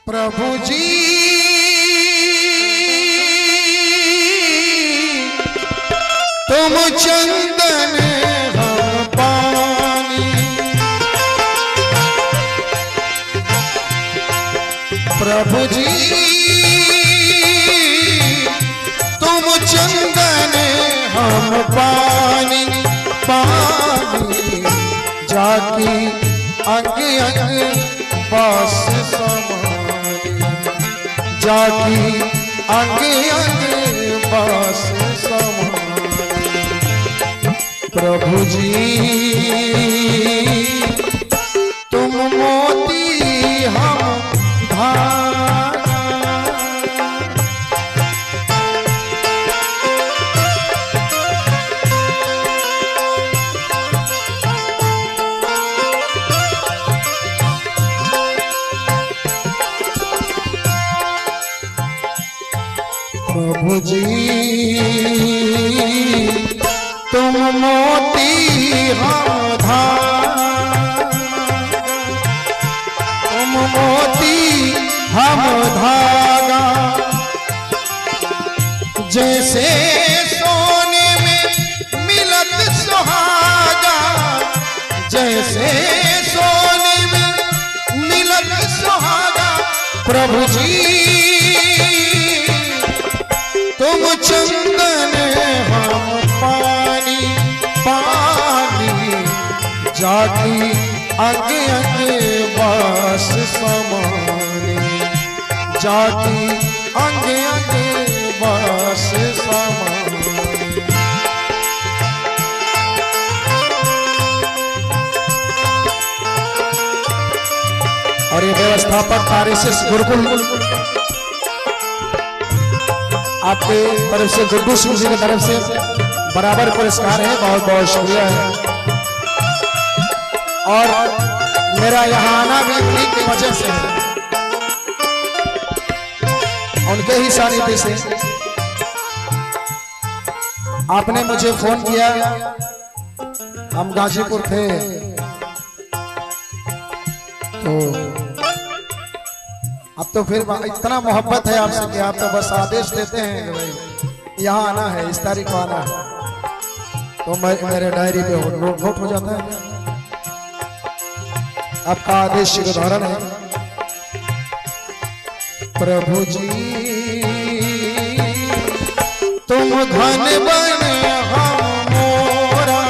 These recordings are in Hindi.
प्रभु जी तुम चंदन हम पानी, प्रभु जी तुम चंदन हम पानी, पानी जाकी अंग अंग बास समानी, जाकी अंग अंग बास समानी। प्रभु जी तुम मोती हम धागा, प्रभु जी तुम मोती हम धागा, तुम मोती हम धागा, जैसे सोने में मिलत सुहागा, जैसे सोने में मिलत सुहागा। प्रभु जी तुम चंदन हम पानी, पानी जाकी अंग अंग बास समानी, जाकी अंग अंग बास समानी। और ये व्यवस्थापक आरएसएस गुरुकुल आपके तरफ से गुड्डू सिंह जी की तरफ से बराबर पुरस्कार है, बहुत बहुत शुक्रिया है। और मेरा यहाँ आना भी उन्हीं की वजह से है, उनके ही सानिध्य से। आपने मुझे फोन किया, हम गाजीपुर थे, तो अब तो फिर इतना मोहब्बत है आपसे कि आप तो बस आदेश देते हैं कि भाई यहाँ आना है, इस तारीख को आना है, तो मेरे डायरी पे नोट हो जाता है। आपका आदेश के उदाहरण है। प्रभु जी तुम घन बन हम मोरा,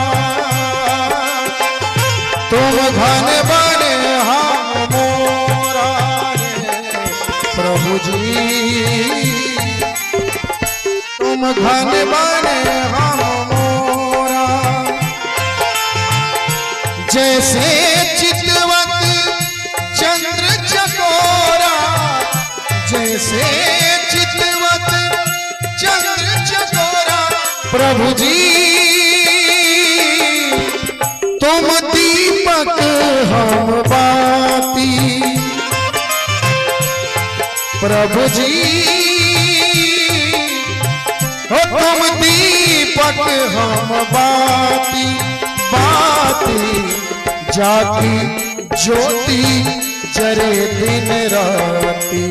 तुम घन बन हम मोरा, प्रभु जी तुम घन बन हम मोरा, जैसे चितवत चंद्र चकोरा, जैसे चितवत चंद्र चकोरा। प्रभु जी तुम दीपक हम बाती, प्रभु जी हो तुम दीपक हम बाती, बाती जाकी ज्योति जरे दिन राती,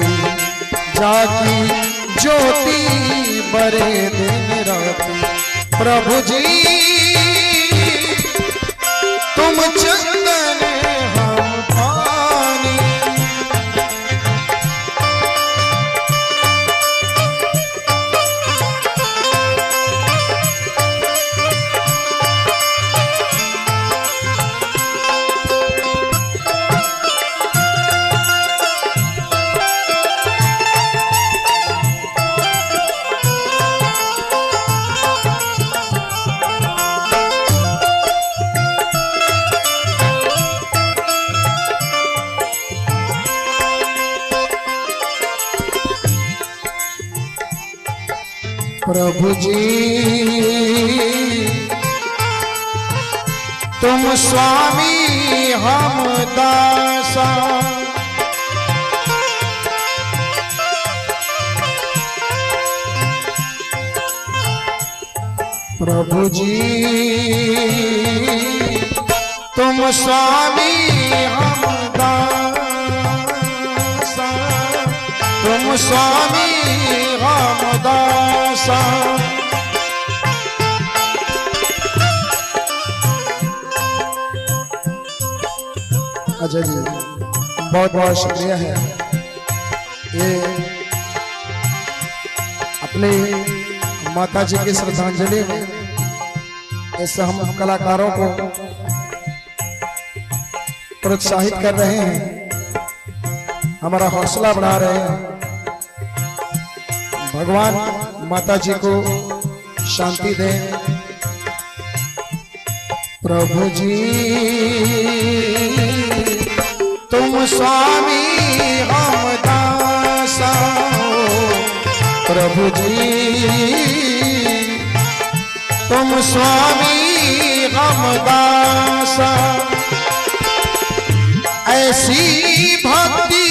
जाकी ज्योति बरे दिन राती। प्रभु जी तुम चंदन हम पानी, प्रभु जी तुम स्वामी हम दासा, प्रभु जी तुम स्वामी हम दासा, स्वामी रामदासा। अजय जी बहुत बहुत शुक्रिया है। ये अपने माता जी की श्रद्धांजलि में ऐसे हम कलाकारों को प्रोत्साहित कर रहे हैं, हमारा हौसला बढ़ा रहे हैं। भगवान माता जी को शांति दें। प्रभु जी तुम स्वामी रामदासा, प्रभु जी तुम स्वामी रामदासा। ऐसी भक्ति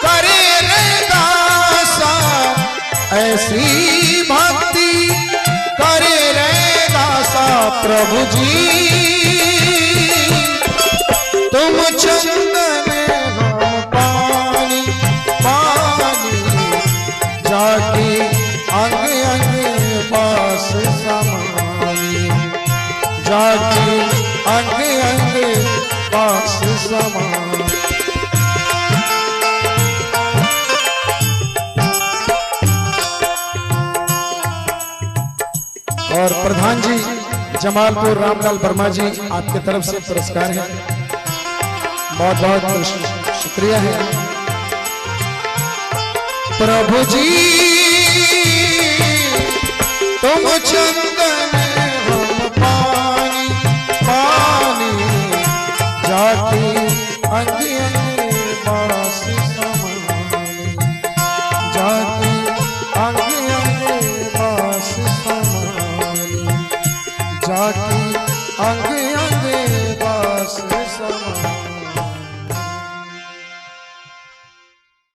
करे रे दासा, ऐसी भक्ति करे रे दासा। प्रभु जी तुम चंदन हम पानी पानी, जाके अंग अंग पास समानी, जाके अंग अंग पास समानी। और प्रधान जी जमालपुर रामलाल वर्मा जी, आपके तरफ से पुरस्कार है, बहुत बहुत शुक्रिया है। प्रभु जी तुम चंदन हम पानी पानी, जाके अंग अंग पास समानी, जाके अंग अंग पास समानी, जाके